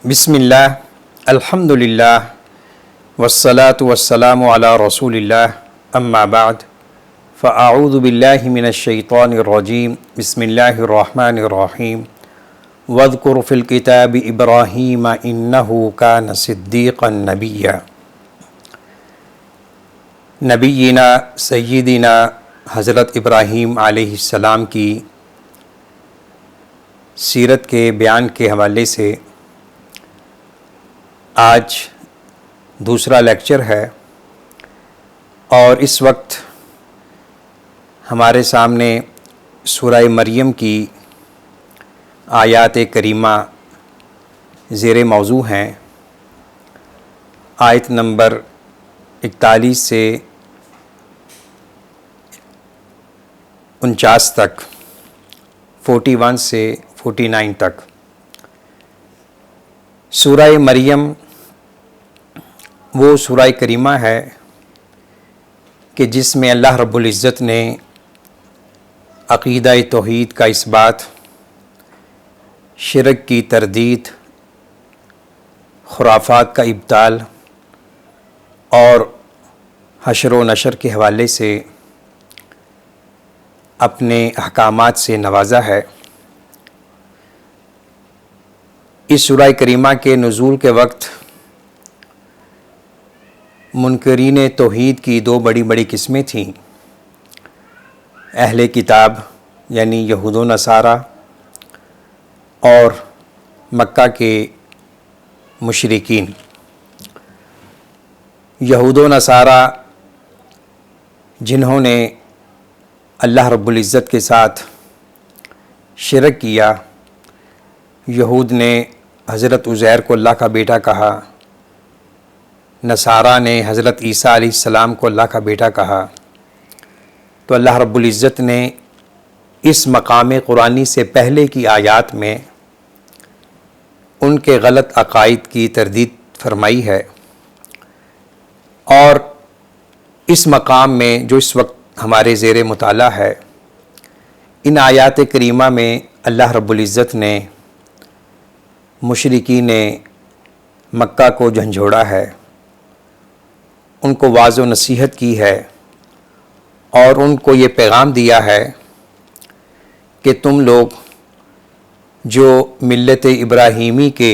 بسم اللہ الحمدللہ والصلاة والسلام علی رسول اللہ اما بعد فاعوذ باللہ من الشیطان الرجیم بسم اللہ الرحمن الرحیم واذکر فی الکتاب ابراہیم انہ کان صدیقا نبیا۔ نبینا سیدنا حضرت ابراہیم علیہ السلام کی سیرت کے بیان کے حوالے سے آج دوسرا لیکچر ہے، اور اس وقت ہمارے سامنے سورہ مریم کی آیات کریمہ زیر موضوع ہیں۔ آیت نمبر 41 سے 49 تک، 41 سے 49 تک۔ سورہ مریم وہ سورہ کریمہ ہے کہ جس میں اللہ رب العزت نے عقیدہ توحید کا اثبات، شرک کی تردید، خرافات کا ابطال اور حشر و نشر کے حوالے سے اپنے احکامات سے نوازا ہے۔ اس سورہ کریمہ کے نزول کے وقت منکرین توحید کی دو بڑی بڑی قسمیں تھیں، اہل کتاب یعنی یہود و نصارہ اور مکہ کے مشرکین۔ یہود و نصارہ جنہوں نے اللہ رب العزت کے ساتھ شرک کیا، یہود نے حضرت عزیر کو اللہ کا بیٹا کہا، نصارہ نے حضرت عیسیٰ علیہ السلام کو اللہ کا بیٹا کہا، تو اللہ رب العزت نے اس مقام قرآنی سے پہلے کی آیات میں ان کے غلط عقائد کی تردید فرمائی ہے، اور اس مقام میں جو اس وقت ہمارے زیر مطالعہ ہے، ان آیات کریمہ میں اللہ رب العزت نے مشرکین مکہ کو جھنجھوڑا ہے، ان کو واعظ و نصیحت کی ہے، اور ان کو یہ پیغام دیا ہے کہ تم لوگ جو ملت ابراہیمی کے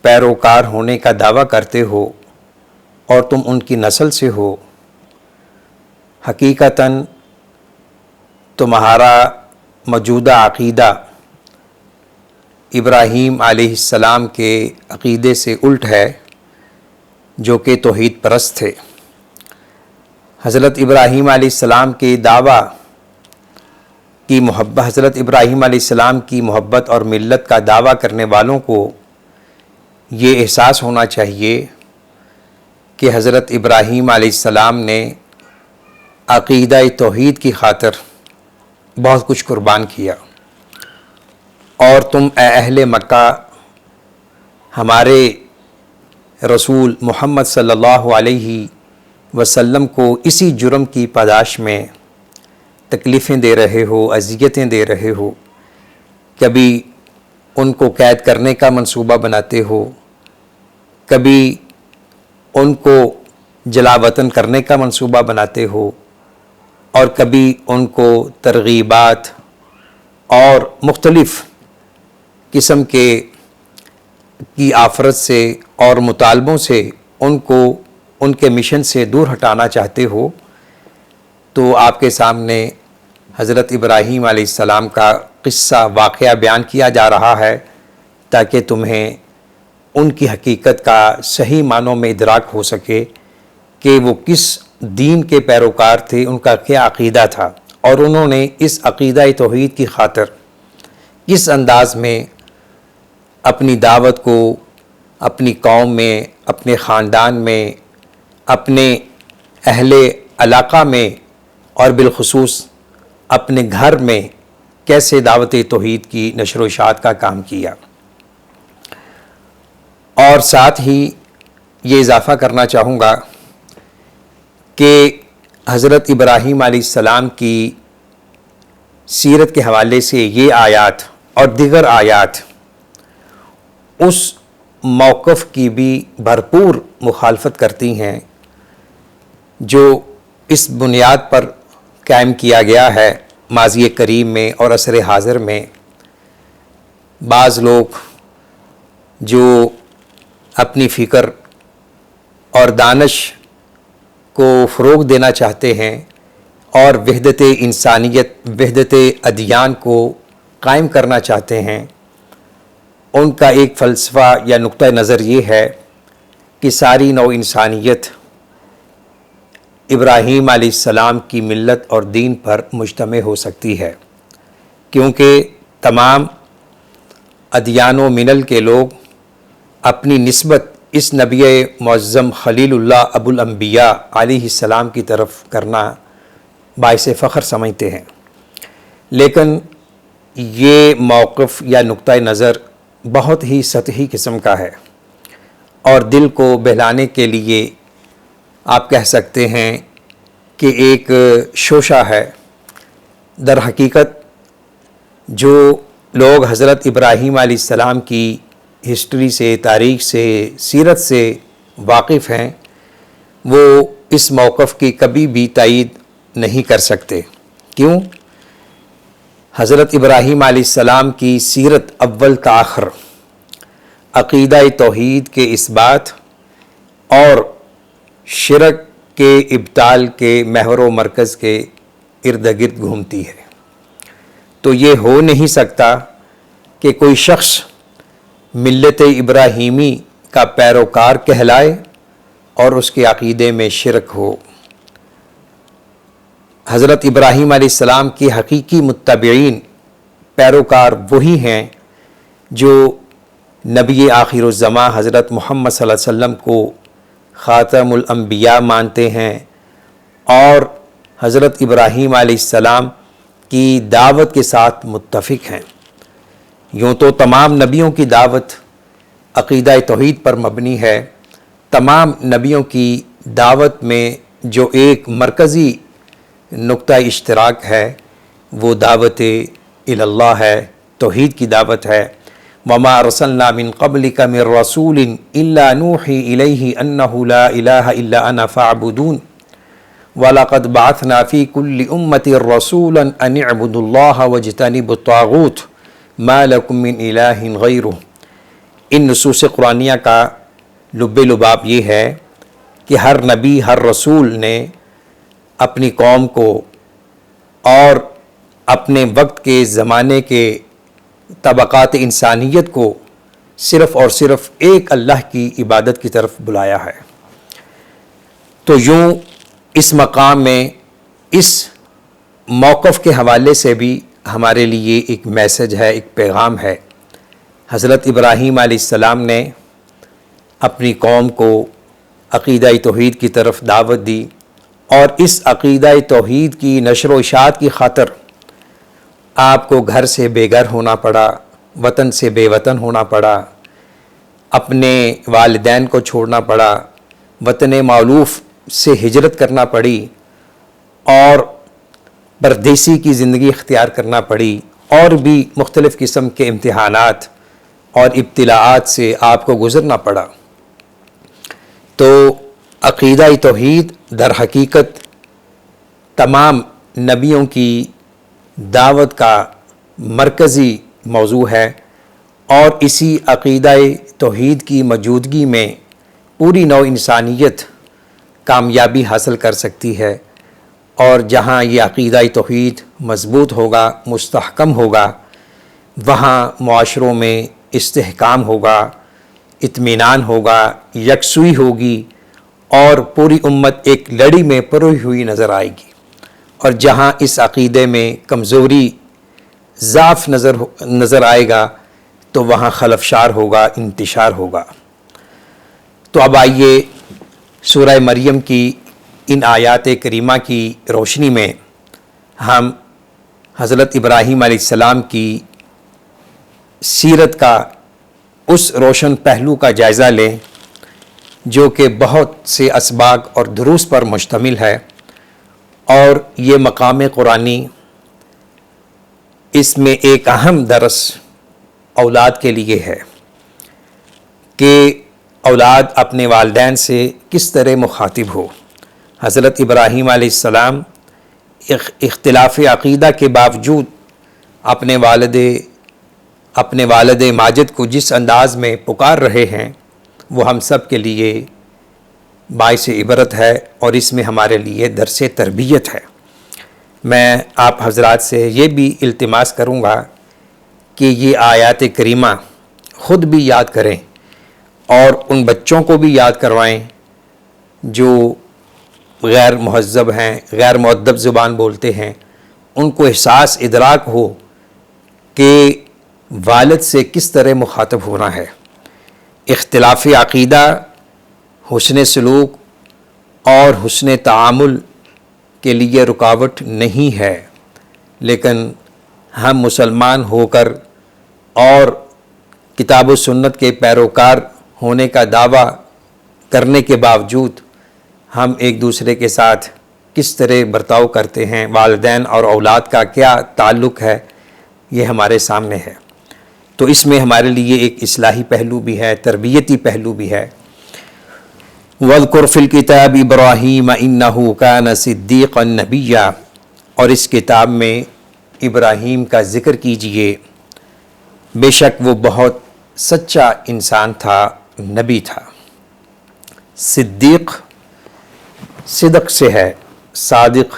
پیروکار ہونے کا دعویٰ کرتے ہو اور تم ان کی نسل سے ہو، حقیقتاً تمہارا موجودہ عقیدہ ابراہیم علیہ السلام کے عقیدے سے الٹ ہے، جو کہ توحید پرست تھے۔ حضرت ابراہیم علیہ السلام کے دعویٰ کی محبت، حضرت ابراہیم علیہ السلام کی محبت اور ملت کا دعویٰ کرنے والوں کو یہ احساس ہونا چاہیے کہ حضرت ابراہیم علیہ السلام نے عقیدہ توحید کی خاطر بہت کچھ قربان کیا، اور تم اے اہل مکہ ہمارے رسول محمد صلی اللہ علیہ وسلم کو اسی جرم کی پاداش میں تکلیفیں دے رہے ہو، اذیتیں دے رہے ہو، کبھی ان کو قید کرنے کا منصوبہ بناتے ہو، کبھی ان کو جلا وطن کرنے کا منصوبہ بناتے ہو، اور کبھی ان کو ترغیبات اور مختلف قسم کی آفرت سے اور مطالبوں سے ان کو ان کے مشن سے دور ہٹانا چاہتے ہو، تو آپ کے سامنے حضرت ابراہیم علیہ السلام کا قصہ، واقعہ بیان کیا جا رہا ہے، تاکہ تمہیں ان کی حقیقت کا صحیح معنوں میں ادراک ہو سکے کہ وہ کس دین کے پیروکار تھے، ان کا کیا عقیدہ تھا، اور انہوں نے اس عقیدہ توحید کی خاطر کس انداز میں اپنی دعوت کو اپنی قوم میں، اپنے خاندان میں، اپنے اہل علاقہ میں، اور بالخصوص اپنے گھر میں کیسے دعوت توحید کی نشر و اشاعت کا کام کیا۔ اور ساتھ ہی یہ اضافہ کرنا چاہوں گا کہ حضرت ابراہیم علیہ السلام کی سیرت کے حوالے سے یہ آیات اور دیگر آیات اس موقف کی بھی بھرپور مخالفت کرتی ہیں جو اس بنیاد پر قائم کیا گیا ہے ماضی قریب میں اور عصر حاضر میں۔ بعض لوگ جو اپنی فکر اور دانش کو فروغ دینا چاہتے ہیں اور وحدت انسانیت، وحدت ادیان کو قائم کرنا چاہتے ہیں، ان کا ایک فلسفہ یا نقطہ نظر یہ ہے کہ ساری نوع انسانیت ابراہیم علیہ السلام کی ملت اور دین پر مجتمع ہو سکتی ہے، کیونکہ تمام ادیان و ملل کے لوگ اپنی نسبت اس نبی معظم خلیل اللہ ابو الانبیاء علیہ السلام کی طرف کرنا باعث فخر سمجھتے ہیں۔ لیکن یہ موقف یا نقطہ نظر بہت ہی سطحی قسم کا ہے اور دل کو بہلانے کے لیے آپ کہہ سکتے ہیں کہ ایک شوشہ ہے۔ در حقیقت جو لوگ حضرت ابراہیم علیہ السلام کی ہسٹری سے، تاریخ سے، سیرت سے واقف ہیں، وہ اس موقف کی کبھی بھی تائید نہیں کر سکتے۔ کیوں؟ حضرت ابراہیم علیہ السلام کی سیرت اول تا آخر عقیدہ توحید کے اثبات اور شرک کے ابطال کے محور و مرکز کے ارد گرد گھومتی ہے۔ تو یہ ہو نہیں سکتا کہ کوئی شخص ملت ابراہیمی کا پیروکار کہلائے اور اس کے عقیدے میں شرک ہو۔ حضرت ابراہیم علیہ السلام کی حقیقی متبعین، پیروکار وہی ہیں جو نبی آخر الزماں حضرت محمد صلی اللہ علیہ وسلم کو خاتم الانبیاء مانتے ہیں اور حضرت ابراہیم علیہ السلام کی دعوت کے ساتھ متفق ہیں۔ یوں تو تمام نبیوں کی دعوت عقیدہ توحید پر مبنی ہے۔ تمام نبیوں کی دعوت میں جو ایک مرکزی نقطہ اشتراک ہے وہ دعوت اللہ ہے، توحید کی دعوت ہے۔ وَمَا أَرْسَلْنَا مِن قَبْلِكَ مِن رَّسُولٍ إِلَّا نُوحِي إِلَيْهِ أَنَّهُ لَا إِلَٰهَ إِلَّا أَنَا فَاعْبُدُونِ وَلَقَدْ بَعَثْنَا فِي كُلِّ أُمَّةٍ رَّسُولًا أَنِ اعْبُدُوا اللَّهَ وَاجْتَنِبُوا الطَّاغُوتَ مَا لَكُم مِّنْ إِلَٰهٍ غَيْرُهُ۔ ان نصوص قرآنیہ کا لب لباب یہ ہے کہ ہر نبی، ہر رسول نے اپنی قوم کو اور اپنے وقت کے زمانے کے طبقات انسانیت کو صرف اور صرف ایک اللہ کی عبادت کی طرف بلایا ہے۔ تو یوں اس مقام میں اس موقف کے حوالے سے بھی ہمارے لیے ایک میسج ہے، ایک پیغام ہے۔ حضرت ابراہیم علیہ السلام نے اپنی قوم کو عقیدہ توحید کی طرف دعوت دی اور اس عقیدہ توحید کی نشر و اشاعت کی خاطر آپ کو گھر سے بے گھر ہونا پڑا، وطن سے بے وطن ہونا پڑا، اپنے والدین کو چھوڑنا پڑا، وطن مألوف سے ہجرت کرنا پڑی اور پردیسی کی زندگی اختیار کرنا پڑی، اور بھی مختلف قسم کے امتحانات اور ابتلاءات سے آپ کو گزرنا پڑا۔ تو عقیدہ توحید در حقیقت تمام نبیوں کی دعوت کا مرکزی موضوع ہے، اور اسی عقیدہ توحید کی موجودگی میں پوری نوع انسانیت کامیابی حاصل کر سکتی ہے۔ اور جہاں یہ عقیدہ توحید مضبوط ہوگا، مستحکم ہوگا، وہاں معاشروں میں استحکام ہوگا، اطمینان ہوگا، یکسوئی ہوگی اور پوری امت ایک لڑی میں پروئی ہوئی نظر آئے گی۔ اور جہاں اس عقیدے میں کمزوری، ضعف نظر آئے گا تو وہاں خلفشار ہوگا، انتشار ہوگا۔ تو اب آئیے سورہ مریم کی ان آیات کریمہ کی روشنی میں ہم حضرت ابراہیم علیہ السلام کی سیرت کا اس روشن پہلو کا جائزہ لیں جو کہ بہت سے اسباق اور دروس پر مشتمل ہے، اور یہ مقام قرآنی اس میں ایک اہم درس اولاد کے لیے ہے۔ کہ اولاد اپنے والدین سے کس طرح مخاطب ہو۔ حضرت ابراہیم علیہ السلام اختلاف عقیدہ کے باوجود اپنے والد ماجد کو جس انداز میں پکار رہے ہیں وہ ہم سب کے لیے باعث عبرت ہے، اور اس میں ہمارے لیے درس تربیت ہے۔ میں آپ حضرات سے یہ بھی التماس کروں گا کہ یہ آیات کریمہ خود بھی یاد کریں اور ان بچوں کو بھی یاد کروائیں جو غیر مہذب ہیں، غیر مؤدب زبان بولتے ہیں، ان کو احساس ادراک ہو کہ والد سے کس طرح مخاطب ہونا ہے۔ اختلاف عقیدہ حسن سلوک اور حسن تعامل کے لیے رکاوٹ نہیں ہے، لیکن ہم مسلمان ہو کر اور کتاب و سنت کے پیروکار ہونے کا دعویٰ کرنے کے باوجود ہم ایک دوسرے کے ساتھ کس طرح برتاؤ کرتے ہیں، والدین اور اولاد کا کیا تعلق ہے، یہ ہمارے سامنے ہے۔ تو اس میں ہمارے لیے ایک اصلاحی پہلو بھی ہے، تربیتی پہلو بھی ہے۔ وَاذْكُرْ فِي الْكِتَابِ إِبْرَاهِيمَ إِنَّهُ كَانَ صِدِّيقًا نَبِيًّا، اور اس کتاب میں ابراہیم کا ذکر کیجئے، بے شک وہ بہت سچا انسان تھا، نبی تھا۔ صدیق صدق سے ہے، صادق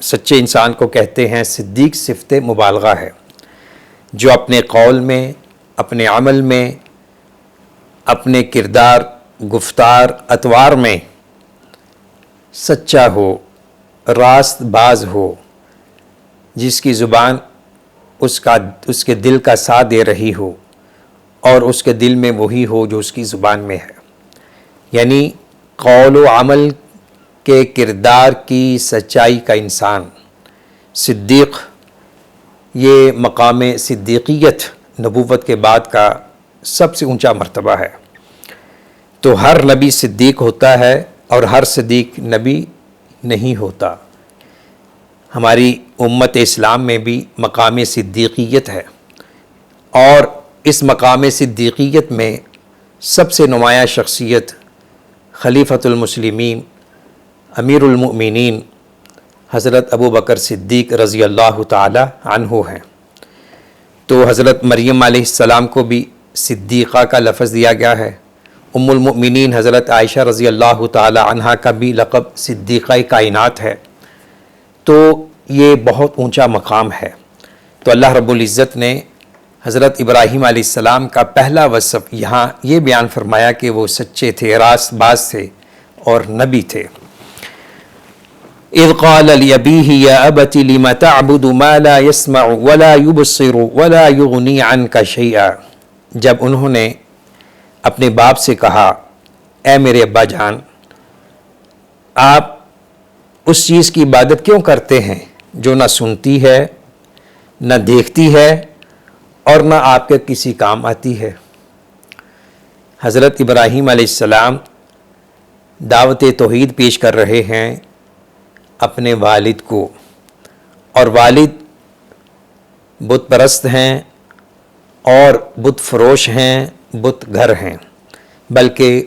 سچے انسان کو کہتے ہیں، صدیق صفت مبالغہ ہے، جو اپنے قول میں، اپنے عمل میں، اپنے کردار، گفتار، اطوار میں سچا ہو، راست باز ہو، جس کی زبان اس کے دل کا ساتھ دے رہی ہو اور اس کے دل میں وہی ہو جو اس کی زبان میں ہے، یعنی قول و عمل کے کردار کی سچائی کا انسان۔ صدیق، یہ مقام صدیقیت نبوت کے بعد کا سب سے اونچا مرتبہ ہے۔ تو ہر نبی صدیق ہوتا ہے اور ہر صدیق نبی نہیں ہوتا۔ ہماری امت اسلام میں بھی مقام صدیقیت ہے، اور اس مقام صدیقیت میں سب سے نمایاں شخصیت خلیفۃ المسلمین، امیر المؤمنین حضرت ابو بکر صدیق رضی اللہ تعالی عنہ ہیں۔ تو حضرت مریم علیہ السلام کو بھی صدیقہ کا لفظ دیا گیا ہے۔ ام المؤمنین حضرت عائشہ رضی اللہ تعالی عنہا کا بھی لقب صدیقہ کائنات ہے۔ تو یہ بہت اونچا مقام ہے۔ تو اللہ رب العزت نے حضرت ابراہیم علیہ السلام کا پہلا وصف یہاں یہ بیان فرمایا کہ وہ سچے تھے، راست باز تھے اور نبی تھے۔ اذ قال لأبيه يا أبت لم تعبد ما لا يسمع ولا يبصر ولا يغني عنك شيئا، جب انہوں نے اپنے باپ سے کہا، اے میرے ابا جان، آپ اس چیز کی عبادت کیوں کرتے ہیں جو نہ سنتی ہے، نہ دیکھتی ہے اور نہ آپ کے کسی کام آتی ہے۔ حضرت ابراہیم علیہ السلام دعوت توحید پیش کر رہے ہیں اپنے والد کو، اور والد بت پرست ہیں اور بت فروش ہیں، بت گھر ہیں، بلکہ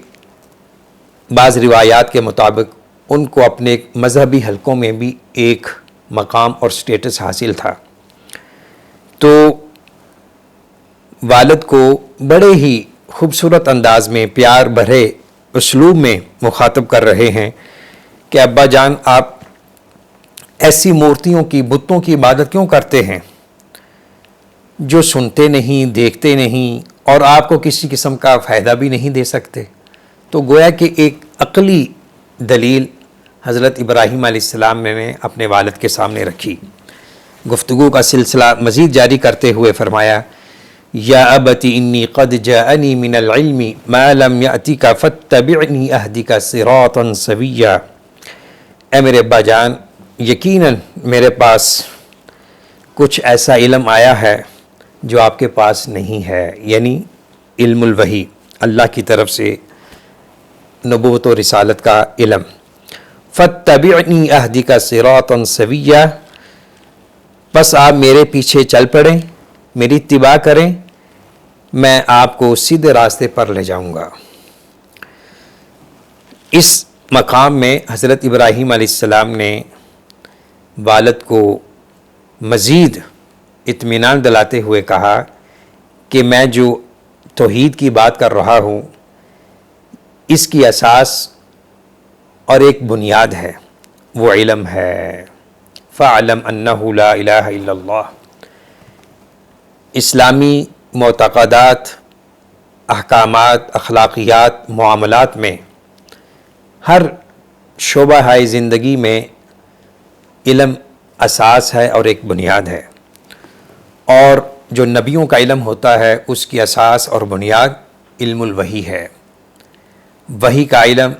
بعض روایات کے مطابق ان کو اپنے مذہبی حلقوں میں بھی ایک مقام اور سٹیٹس حاصل تھا۔ تو والد کو بڑے ہی خوبصورت انداز میں، پیار بھرے اسلوب میں مخاطب کر رہے ہیں کہ ابا جان، آپ ایسی مورتیوں کی، بتوں کی عبادت کیوں کرتے ہیں جو سنتے نہیں، دیکھتے نہیں اور آپ کو کسی قسم کا فائدہ بھی نہیں دے سکتے؟ تو گویا کہ ایک عقلی دلیل حضرت ابراہیم علیہ السلام نے اپنے والد کے سامنے رکھی۔ گفتگو کا سلسلہ مزید جاری کرتے ہوئے فرمایا، یا ابت انی قد جاءنی من العلم ما لم یأتک فاتبعنی اہدک صراطا سویا، اے میرے ابا جان، یقیناً میرے پاس کچھ ایسا علم آیا ہے جو آپ کے پاس نہیں ہے، یعنی علم الوحی، اللہ کی طرف سے نبوت و رسالت کا علم۔ فاتبعنی اہدک صراطا سویا، بس آپ میرے پیچھے چل پڑیں، میری اتباع کریں، میں آپ کو سیدھے راستے پر لے جاؤں گا۔ اس مقام میں حضرت ابراہیم علیہ السلام نے والد کو مزید اطمینان دلاتے ہوئے کہا کہ میں جو توحید کی بات کر رہا ہوں اس کی اساس اور ایک بنیاد ہے، وہ علم ہے۔ فَاعْلَمْ أَنَّهُ لَا إِلَٰهَ إِلَّا اللَّهُ۔ اسلامی معتقدات، احکامات، اخلاقیات، معاملات میں ہر شعبہ زندگی میں علم اساس ہے اور ایک بنیاد ہے، اور جو نبیوں کا علم ہوتا ہے اس کی اساس اور بنیاد علم الوحی ہے۔ وحی کا علم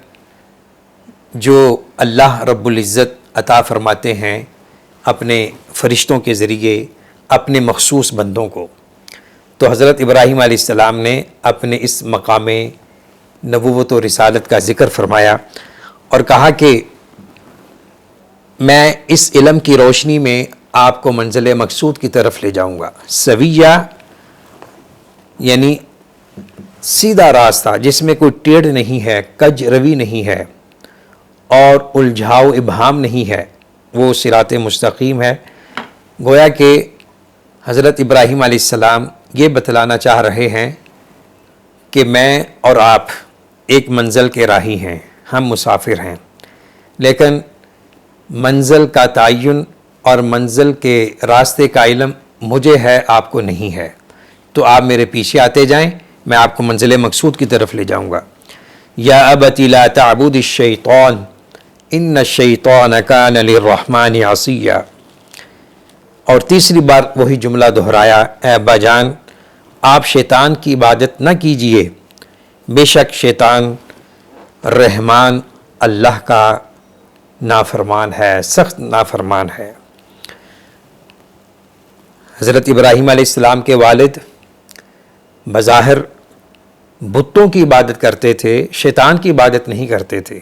جو اللہ رب العزت عطا فرماتے ہیں اپنے فرشتوں کے ذریعے اپنے مخصوص بندوں کو۔ تو حضرت ابراہیم علیہ السلام نے اپنے اس مقام نبوت و رسالت کا ذکر فرمایا اور کہا کہ میں اس علم کی روشنی میں آپ کو منزل مقصود کی طرف لے جاؤں گا۔ سویہ یعنی سیدھا راستہ جس میں کوئی ٹیڑھ نہیں ہے، کج روی نہیں ہے اور الجھاؤ ابہام نہیں ہے، وہ صراط مستقیم ہے۔ گویا کہ حضرت ابراہیم علیہ السلام یہ بتلانا چاہ رہے ہیں کہ میں اور آپ ایک منزل کے راہی ہیں، ہم مسافر ہیں، لیکن منزل کا تعین اور منزل کے راستے کا علم مجھے ہے، آپ کو نہیں ہے، تو آپ میرے پیچھے آتے جائیں، میں آپ کو منزل مقصود کی طرف لے جاؤں گا۔ یا ابت لا تعبد الشیطان ان الشیطان کان للرحمن عصیا۔ اور تیسری بار وہی جملہ دہرایا، اے ابا جان آپ شیطان کی عبادت نہ کیجئے، بے شک شیطان رحمان اللہ کا نافرمان ہے، سخت نافرمان ہے۔ حضرت ابراہیم علیہ السلام کے والد بظاہر بتوں کی عبادت کرتے تھے، شیطان کی عبادت نہیں کرتے تھے،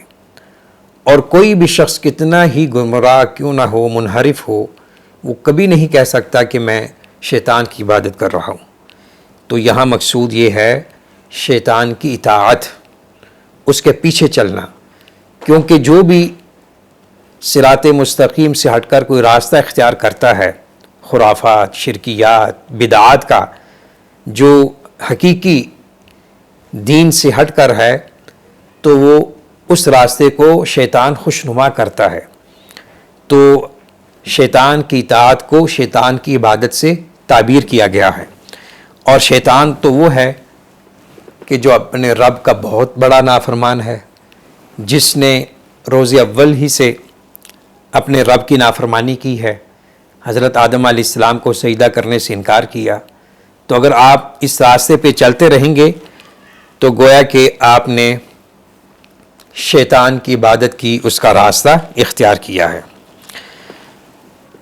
اور کوئی بھی شخص کتنا ہی گمراہ کیوں نہ ہو، منحرف ہو، وہ کبھی نہیں کہہ سکتا کہ میں شیطان کی عبادت کر رہا ہوں۔ تو یہاں مقصود یہ ہے شیطان کی اطاعت، اس کے پیچھے چلنا، کیونکہ جو بھی صراط مستقیم سے ہٹ کر کوئی راستہ اختیار کرتا ہے، خرافات، شرکیات، بدعات کا، جو حقیقی دین سے ہٹ کر ہے، تو وہ اس راستے کو شیطان خوشنما کرتا ہے۔ تو شیطان کی اطاعت کو شیطان کی عبادت سے تعبیر کیا گیا ہے، اور شیطان تو وہ ہے کہ جو اپنے رب کا بہت بڑا نافرمان ہے، جس نے روز اول ہی سے اپنے رب کی نافرمانی کی ہے، حضرت آدم علیہ السلام کو سجدہ کرنے سے انکار کیا۔ تو اگر آپ اس راستے پہ چلتے رہیں گے تو گویا کہ آپ نے شیطان کی عبادت کی اس کا راستہ اختیار کیا ہے۔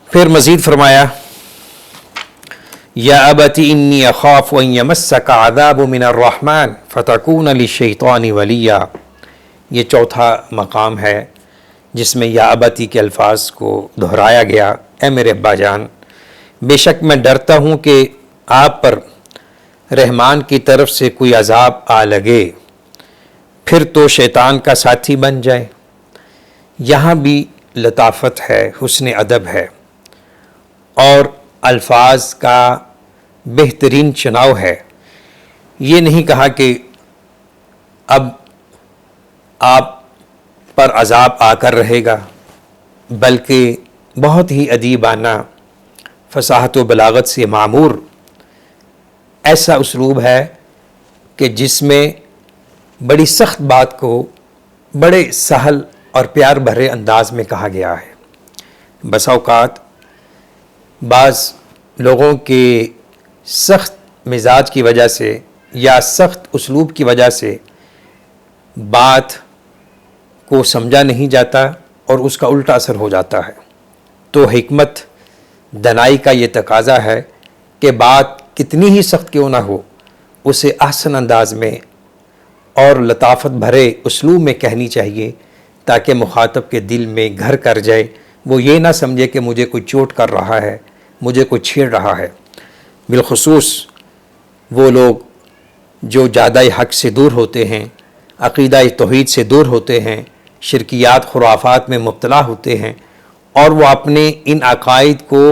پھر مزید فرمایا، یا ابت انی اخاف ان یمسک عذاب من الرحمن فتکون للشیطان ولیا۔ یہ چوتھا مقام ہے جس میں یا ابتی کے الفاظ کو دہرایا گیا، اے میرے ابا جان بے شک میں ڈرتا ہوں کہ آپ پر رحمان کی طرف سے کوئی عذاب آ لگے، پھر تو شیطان کا ساتھی بن جائے۔ یہاں بھی لطافت ہے، حسن ادب ہے، اور الفاظ کا بہترین چناؤ ہے۔ یہ نہیں کہا کہ اب آپ پر عذاب آ کر رہے گا، بلکہ بہت ہی ادیبانہ، فصاحت و بلاغت سے معمور ایسا اسلوب ہے کہ جس میں بڑی سخت بات کو بڑے سہل اور پیار بھرے انداز میں کہا گیا ہے۔ بس اوقات بعض لوگوں کے سخت مزاج کی وجہ سے یا سخت اسلوب کی وجہ سے بات کو سمجھا نہیں جاتا اور اس کا الٹا اثر ہو جاتا ہے۔ تو حکمت دانائی کا یہ تقاضا ہے کہ بات کتنی ہی سخت کیوں نہ ہو، اسے احسن انداز میں اور لطافت بھرے اسلوب میں کہنی چاہیے، تاکہ مخاطب کے دل میں گھر کر جائے، وہ یہ نہ سمجھے کہ مجھے کوئی چوٹ کر رہا ہے، مجھے کوئی چھیڑ رہا ہے۔ بالخصوص وہ لوگ جو جادہ حق سے دور ہوتے ہیں، عقیدہ توحید سے دور ہوتے ہیں، شرکیات خرافات میں مبتلا ہوتے ہیں، اور وہ اپنے ان عقائد کو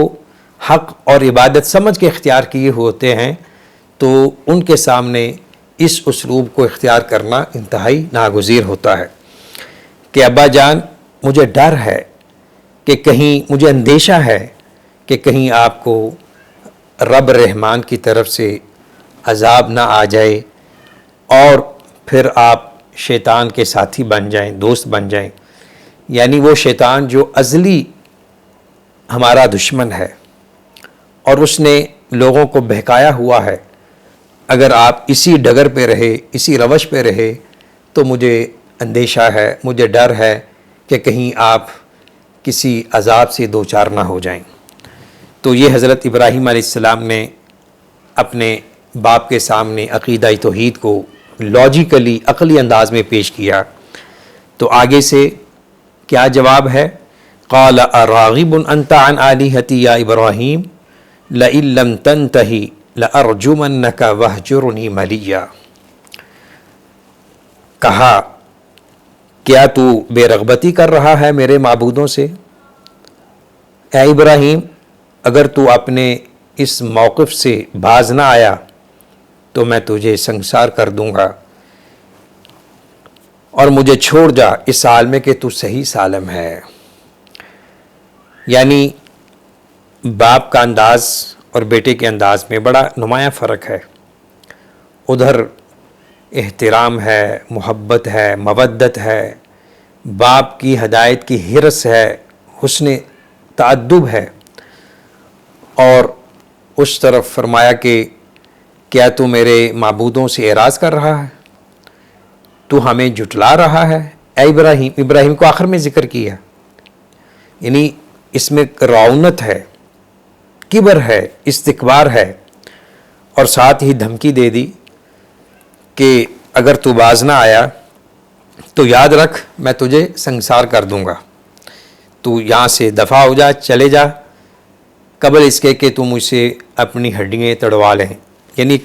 حق اور عبادت سمجھ کے اختیار کیے ہوتے ہیں، تو ان کے سامنے اس اسلوب کو اختیار کرنا انتہائی ناگزیر ہوتا ہے کہ ابا جان مجھے ڈر ہے کہ کہیں، مجھے اندیشہ ہے کہ کہیں آپ کو رب رحمان کی طرف سے عذاب نہ آ جائے اور پھر آپ شیطان کے ساتھی بن جائیں، دوست بن جائیں، یعنی وہ شیطان جو ازلی ہمارا دشمن ہے اور اس نے لوگوں کو بہکایا ہوا ہے، اگر آپ اسی ڈگر پہ رہے، اسی روش پہ رہے تو مجھے اندیشہ ہے، مجھے ڈر ہے کہ کہیں آپ کسی عذاب سے دوچار نہ ہو جائیں۔ تو یہ حضرت ابراہیم علیہ السلام نے اپنے باپ کے سامنے عقیدہ توحید کو لاجیکلی، عقلی انداز میں پیش کیا۔ تو آگے سے کیا جواب ہے؟ قال اراغب انت عن آلہتی یا ابراہیم لئن لم تنتہ لارجمنک واہجرنی ملیا۔ کہا کیا تو بے رغبتی کر رہا ہے میرے معبودوں سے؟ اے ابراہیم، اگر تو اپنے اس موقف سے باز نہ آیا تو میں تجھے سنسار کر دوں گا اور مجھے چھوڑ جا اس حال میں کہ تو صحیح سالم ہے۔ یعنی باپ کا انداز اور بیٹے کے انداز میں بڑا نمایاں فرق ہے۔ ادھر احترام ہے، محبت ہے، مودت ہے، باپ کی ہدایت کی حرص ہے، حسن تعدب ہے، اور اس طرف فرمایا کہ کیا تو میرے معبودوں سے اعراض کر رہا ہے، تو ہمیں جھٹلا رہا ہے؟ اے ابراہیم، ابراہیم کو آخر میں ذکر کیا، یعنی اس میں رعونت ہے، کبر ہے، استکبار ہے، اور ساتھ ہی دھمکی دے دی کہ اگر تو باز نہ آیا تو یاد رکھ میں تجھے سنسار کر دوں گا، تو یہاں سے دفع ہو جا، چلے جا، قبل اس کے کہ تم مجھ سے اپنی ہڈیاں تڑوا لیں۔ یعنی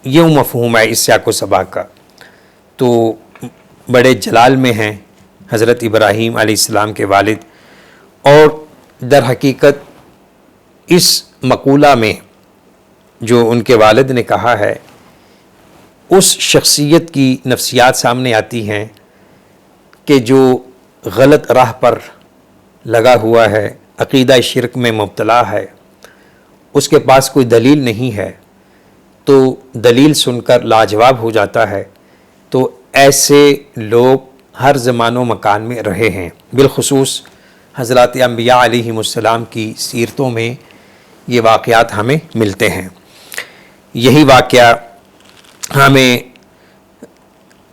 یہ مفہوم ہے اس سیاق و سباق کا۔ تو بڑے جلال میں ہیں حضرت ابراہیم علیہ السلام کے والد، اور در حقیقت اس مقولہ میں جو ان کے والد نے کہا ہے، اس شخصیت کی نفسیات سامنے آتی ہیں کہ جو غلط راہ پر لگا ہوا ہے، عقیدہ شرک میں مبتلا ہے، اس کے پاس کوئی دلیل نہیں ہے، تو دلیل سن کر لاجواب ہو جاتا ہے۔ تو ایسے لوگ ہر زمان و مکان میں رہے ہیں، بالخصوص حضرات انبیاء علیہم السلام کی سیرتوں میں یہ واقعات ہمیں ملتے ہیں۔ یہی واقعہ ہمیں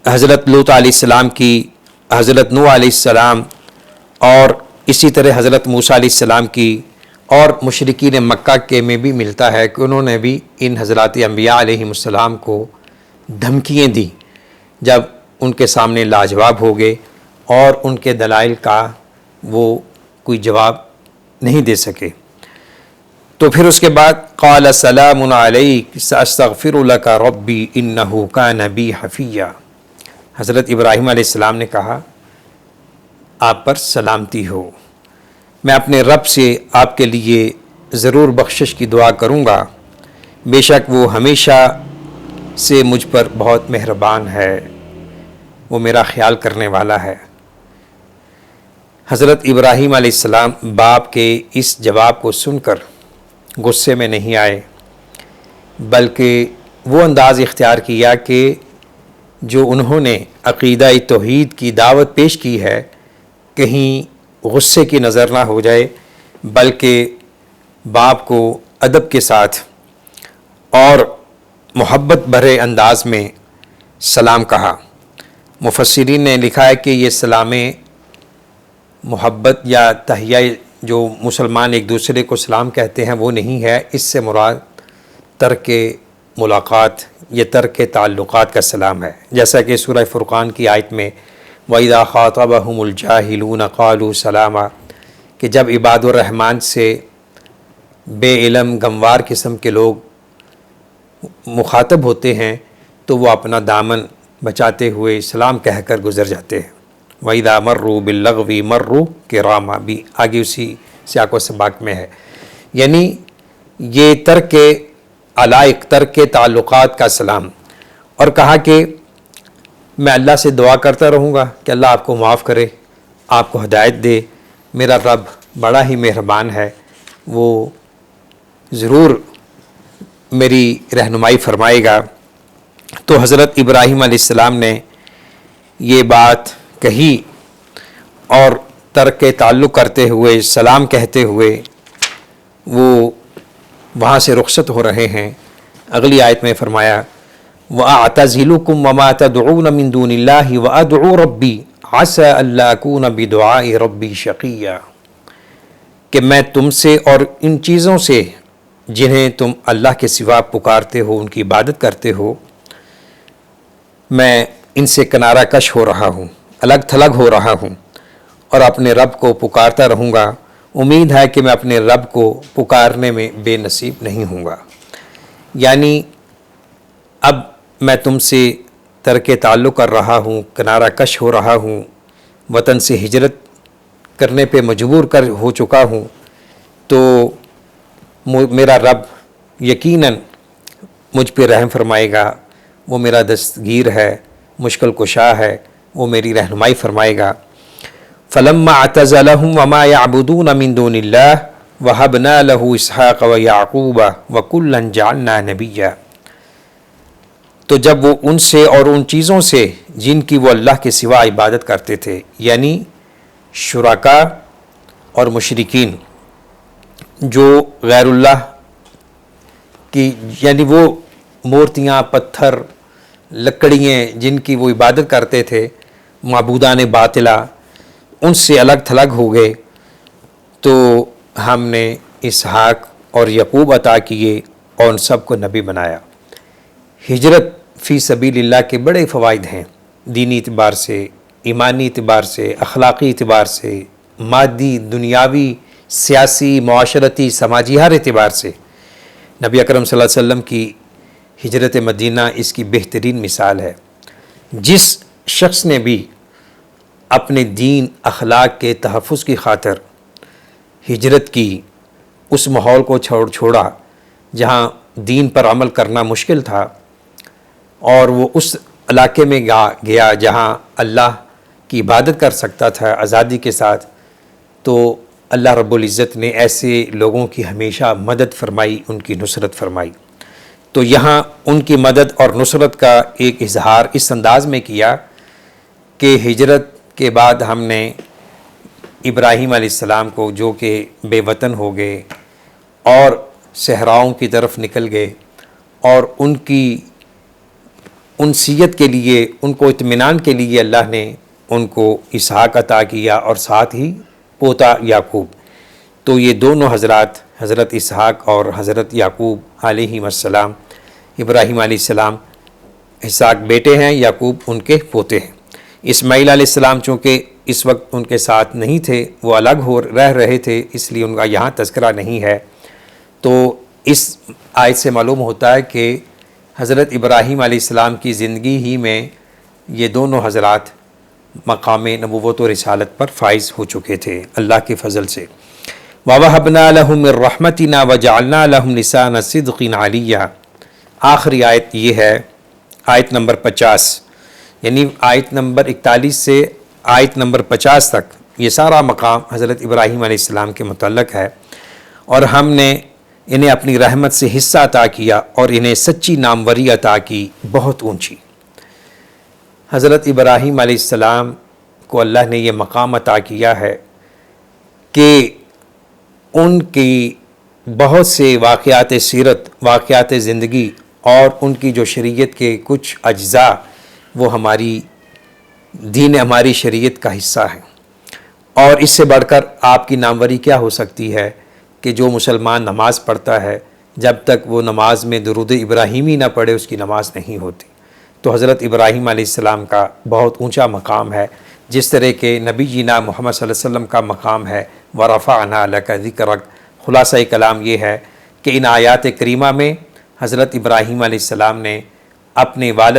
حضرت لوط علیہ السلام کی، حضرت نوح علیہ السلام، اور اسی طرح حضرت موسیٰ علیہ السلام کی اور مشرکین مکہ کے میں بھی ملتا ہے کہ انہوں نے بھی ان حضرات انبیاء علیہم السلام کو دھمکیاں دی جب ان کے سامنے لاجواب ہو گئے اور ان کے دلائل کا وہ کوئی جواب نہیں دے سکے۔ تو پھر اس کے بعد قال سلام علیک ساستغفر لک ربی انہ کان بی حفیہ، حضرت ابراہیم علیہ السلام نے کہا آپ پر سلامتی ہو، میں اپنے رب سے آپ کے لیے ضرور بخشش کی دعا کروں گا، بے شک وہ ہمیشہ سے مجھ پر بہت مہربان ہے، وہ میرا خیال کرنے والا ہے۔ حضرت ابراہیم علیہ السلام باپ کے اس جواب کو سن کر غصے میں نہیں آئے، بلکہ وہ انداز اختیار کیا کہ جو انہوں نے عقیدہ توحید کی دعوت پیش کی ہے کہیں غصے کی نظر نہ ہو جائے، بلکہ باپ کو ادب کے ساتھ اور محبت بھرے انداز میں سلام کہا۔ مفسرین نے لکھا ہے کہ یہ سلام محبت یا تحیہ جو مسلمان ایک دوسرے کو سلام کہتے ہیں وہ نہیں ہے، اس سے مراد ترک ملاقات یا ترک تعلقات کا سلام ہے، جیسا کہ سورہ فرقان کی آیت میں وَإِذَا خَاطَبَهُمُ الْجَاهِلُونَ قَالُوا سَلَامًا، کہ جب عباد الرحمن سے بے علم گموار قسم کے لوگ مخاطب ہوتے ہیں تو وہ اپنا دامن بچاتے ہوئے سلام کہہ کر گزر جاتے ہیں۔ وَإِذَا مَرُّوا بِاللَّغْوِ مَرُّوا كِرَامًا بھی آگے اسی سیاق و سباق میں ہے، یعنی یہ ترک علائق، ترک تعلقات کا سلام۔ اور کہا کہ میں اللہ سے دعا کرتا رہوں گا کہ اللہ آپ کو معاف کرے، آپ کو ہدایت دے، میرا رب بڑا ہی مہربان ہے، وہ ضرور میری رہنمائی فرمائے گا۔ تو حضرت ابراہیم علیہ السلام نے یہ بات کہی اور ترک تعلق کرتے ہوئے، سلام کہتے ہوئے وہ وہاں سے رخصت ہو رہے ہیں۔ اگلی آیت میں فرمایا وَأَعْتَزِلُكُمْ وَمَا تَدْعُونَ مِن دُونِ اللَّهِ وَأَدْعُو رَبِّي عَسَىٰ أَلَّا أَكُونَ بِدُعَاءِ رَبِّي شَقِيًّا، کہ میں تم سے اور ان چیزوں سے جنہیں تم اللہ کے سوا پکارتے ہو، ان کی عبادت کرتے ہو، میں ان سے کنارہ کش ہو رہا ہوں، الگ تھلگ ہو رہا ہوں اور اپنے رب کو پکارتا رہوں گا۔ امید ہے کہ میں اپنے رب کو پکارنے میں بے نصیب نہیں ہوں گا۔ یعنی اب میں تم سے ترک تعلق کر رہا ہوں، کنارہ کش ہو رہا ہوں، وطن سے ہجرت کرنے پہ مجبور ہو چکا ہوں، تو میرا رب یقیناً مجھ پہ رحم فرمائے گا، وہ میرا دستگیر ہے، مشکل کشا ہے، وہ میری رہنمائی فرمائے گا۔ فَلَمَّا اعْتَزَلَهُمْ وَمَا يَعْبُدُونَ مِن دُونِ اللَّهِ وَهَبْنَا لَهُ إِسْحَاقَ وَيَعْقُوبَ وَكُلًّا جَعَلْنَا نَبِيًّا، تو جب وہ ان سے اور ان چیزوں سے جن کی وہ اللہ کے سوا عبادت کرتے تھے، یعنی شرکاء اور مشرکین جو غیر اللہ کی، یعنی وہ مورتیاں، پتھر، لکڑیاں جن کی وہ عبادت کرتے تھے، معبودان باطلہ، ان سے الگ تھلگ ہو گئے، تو ہم نے اسحاق اور یعقوب عطا کیے اور ان سب کو نبی بنایا۔ ہجرت فی سبیل اللہ کے بڑے فوائد ہیں، دینی اعتبار سے، ایمانی اعتبار سے، اخلاقی اعتبار سے، مادی، دنیاوی، سیاسی، معاشرتی، سماجی، ہر اعتبار سے۔ نبی اکرم صلی اللہ علیہ وسلم کی ہجرت مدینہ اس کی بہترین مثال ہے۔ جس شخص نے بھی اپنے دین، اخلاق کے تحفظ کی خاطر ہجرت کی، اس ماحول کو چھوڑا جہاں دین پر عمل کرنا مشکل تھا، اور وہ اس علاقے میں گیا جہاں اللہ کی عبادت کر سکتا تھا آزادی کے ساتھ، تو اللہ رب العزت نے ایسے لوگوں کی ہمیشہ مدد فرمائی، ان کی نصرت فرمائی۔ تو یہاں ان کی مدد اور نصرت کا ایک اظہار اس انداز میں کیا کہ ہجرت کے بعد ہم نے ابراہیم علیہ السلام کو، جو کہ بے وطن ہو گئے اور صحراؤں کی طرف نکل گئے، اور ان کی انسیت کے لیے، ان کو اطمینان کے لیے اللہ نے ان کو اسحاق عطا کیا اور ساتھ ہی پوتا یعقوب۔ تو یہ دونوں حضرات، حضرت اسحاق اور حضرت یعقوب علیہ السلام، ابراہیم علیہ السلام اسحاق بیٹے ہیں، یعقوب ان کے پوتے ہیں۔ اسماعیل علیہ السلام چونکہ اس وقت ان کے ساتھ نہیں تھے، وہ الگ رہ رہے تھے، اس لیے ان کا یہاں تذکرہ نہیں ہے۔ تو اس آیت سے معلوم ہوتا ہے کہ حضرت ابراہیم علیہ السلام کی زندگی ہی میں یہ دونوں حضرات مقام نبوت و رسالت پر فائز ہو چکے تھے اللہ کے فضل سے۔ وَوَهَبْنَا لَهُم مِّن رَّحْمَتِنَا وَجَعَلْنَا لَهُمْ لِسَانَ صِدْقٍ عَلِيًّا۔ آخری آیت یہ ہے، آیت نمبر 50، یعنی آیت نمبر 41 سے آیت نمبر 50 تک یہ سارا مقام حضرت ابراہیم علیہ السلام کے متعلق ہے، اور ہم نے انہیں اپنی رحمت سے حصہ عطا کیا اور انہیں سچی ناموری عطا کی، بہت اونچی۔ حضرت ابراہیم علیہ السلام کو اللہ نے یہ مقام عطا کیا ہے کہ ان کی بہت سے واقعات سیرت، واقعات زندگی اور ان کی جو شریعت کے کچھ اجزاء وہ ہماری دین، ہماری شریعت کا حصہ ہیں۔ اور اس سے بڑھ کر آپ کی ناموری کیا ہو سکتی ہے کہ جو مسلمان نماز پڑھتا ہے، جب تک وہ نماز میں درود ابراہیمی نہ پڑھے اس کی نماز نہیں ہوتی۔ تو حضرت ابراہیم علیہ السلام کا بہت اونچا مقام ہے، جس طرح کہ نبی جینا محمد صلی اللہ علیہ وسلم کا مقام ہے وَرَفَعْنَا لَكَ ذِكْرَكَ۔ خلاصہ کلام یہ ہے کہ ان آیات کریمہ میں حضرت ابراہیم علیہ السلام نے اپنے والد